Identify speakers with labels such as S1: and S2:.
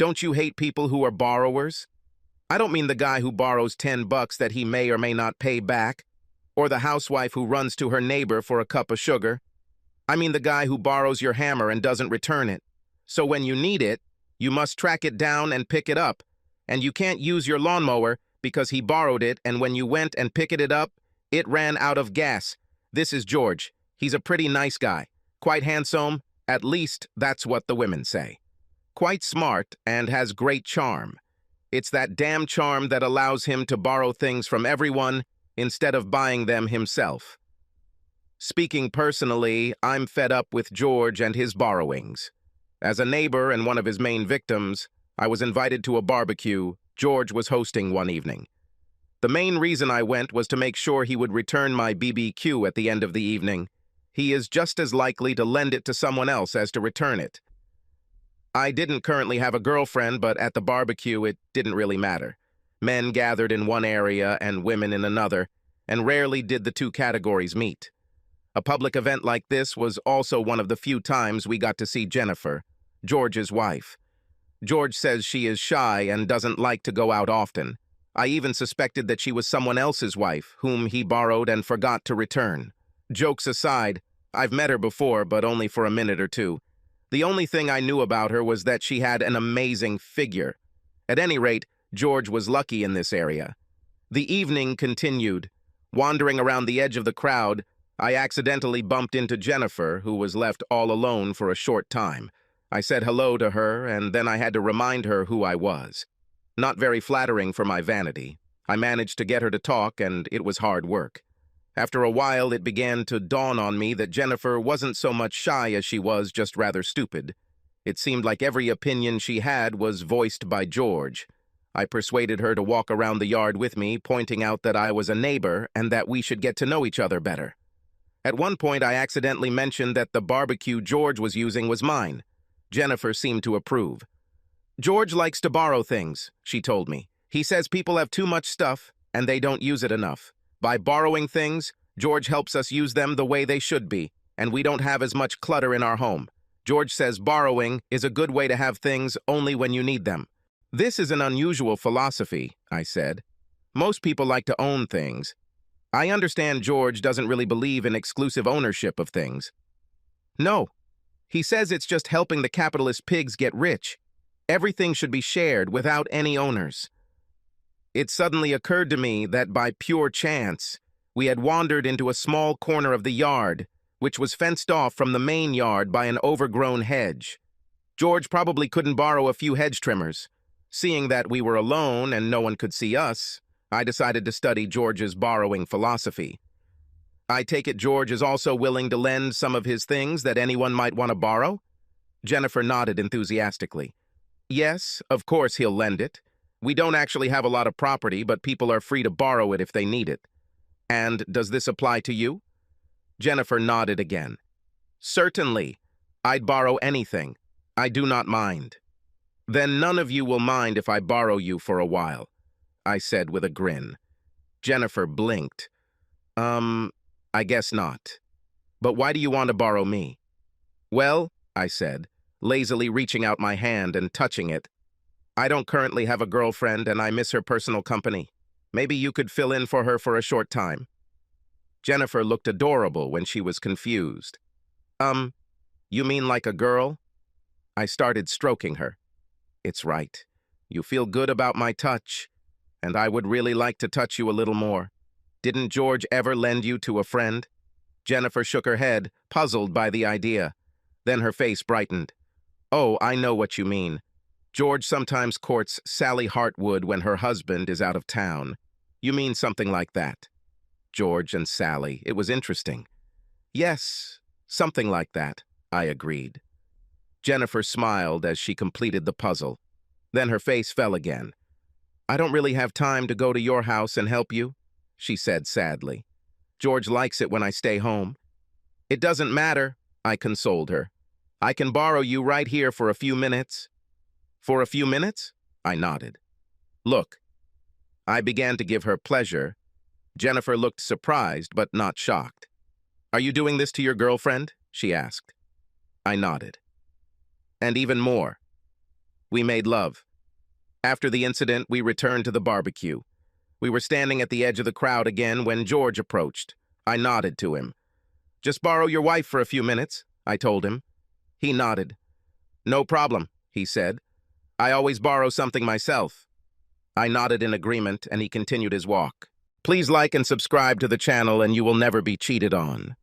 S1: Don't you hate people who are borrowers? I don't mean the guy who borrows $10 that he may or may not pay back, or the housewife who runs to her neighbor for a cup of sugar. I mean the guy who borrows your hammer and doesn't return it. So when you need it, you must track it down and pick it up. And you can't use your lawnmower because he borrowed it, and when you went and picked it up, it ran out of gas. This is George. He's a pretty nice guy. Quite handsome, at least that's what the women say. Quite smart and has great charm. It's that damn charm that allows him to borrow things from everyone instead of buying them himself. Speaking personally, I'm fed up with George and his borrowings. As a neighbor and one of his main victims, I was invited to a barbecue George was hosting one evening. The main reason I went was to make sure he would return my BBQ at the end of the evening. He is just as likely to lend it to someone else as to return it. I didn't currently have a girlfriend, but at the barbecue it didn't really matter. Men gathered in one area and women in another, and rarely did the two categories meet. A public event like this was also one of the few times we got to see Jennifer, George's wife. George says she is shy and doesn't like to go out often. I even suspected that she was someone else's wife, whom he borrowed and forgot to return. Jokes aside, I've met her before, but only for a minute or two. The only thing I knew about her was that she had an amazing figure. At any rate, George was lucky in this area. The evening continued. Wandering around the edge of the crowd, I accidentally bumped into Jennifer, who was left all alone for a short time. I said hello to her, and then I had to remind her who I was. Not very flattering for my vanity. I managed to get her to talk, and it was hard work. After a while, it began to dawn on me that Jennifer wasn't so much shy as she was just rather stupid. It seemed like every opinion she had was voiced by George. I persuaded her to walk around the yard with me, pointing out that I was a neighbor and that we should get to know each other better. At one point, I accidentally mentioned that the barbecue George was using was mine. Jennifer seemed to approve. George likes to borrow things, she told me. He says people have too much stuff and they don't use it enough. By borrowing things, George helps us use them the way they should be, and we don't have as much clutter in our home. George says borrowing is a good way to have things only when you need them. This is an unusual philosophy, I said. Most people like to own things. I understand George doesn't really believe in exclusive ownership of things. No. He says it's just helping the capitalist pigs get rich. Everything should be shared without any owners. It suddenly occurred to me that by pure chance, we had wandered into a small corner of the yard, which was fenced off from the main yard by an overgrown hedge. George probably couldn't borrow a few hedge trimmers. Seeing that we were alone and no one could see us, I decided to study George's borrowing philosophy. I take it George is also willing to lend some of his things that anyone might want to borrow? Jennifer nodded enthusiastically. Yes, of course he'll lend it. We don't actually have a lot of property, but people are free to borrow it if they need it. And does this apply to you? Jennifer nodded again. Certainly. I'd borrow anything. I do not mind. Then none of you will mind if I borrow you for a while, I said with a grin. Jennifer blinked. I guess not. But why do you want to borrow me? Well, I said, lazily reaching out my hand and touching it. I don't currently have a girlfriend and I miss her personal company. Maybe you could fill in for her for a short time. Jennifer looked adorable when she was confused. You mean like a girl? I started stroking her. It's right. You feel good about my touch, and I would really like to touch you a little more. Didn't George ever lend you to a friend? Jennifer shook her head, puzzled by the idea. Then her face brightened. Oh, I know what you mean. George sometimes courts Sally Hartwood when her husband is out of town. You mean something like that. George and Sally, it was interesting. Yes, something like that, I agreed. Jennifer smiled as she completed the puzzle. Then her face fell again. I don't really have time to go to your house and help you, she said sadly. George likes it when I stay home. It doesn't matter, I consoled her. I can borrow you right here for a few minutes. For a few minutes? I nodded. Look. I began to give her pleasure. Jennifer looked surprised, but not shocked. Are you doing this to your girlfriend? She asked. I nodded. And even more. We made love. After the incident, we returned to the barbecue. We were standing at the edge of the crowd again when George approached. I nodded to him. "Just borrow your wife for a few minutes," I told him. He nodded. "No problem," he said. "I always borrow something myself." I nodded in agreement, and he continued his walk. Please like and subscribe to the channel, and you will never be cheated on.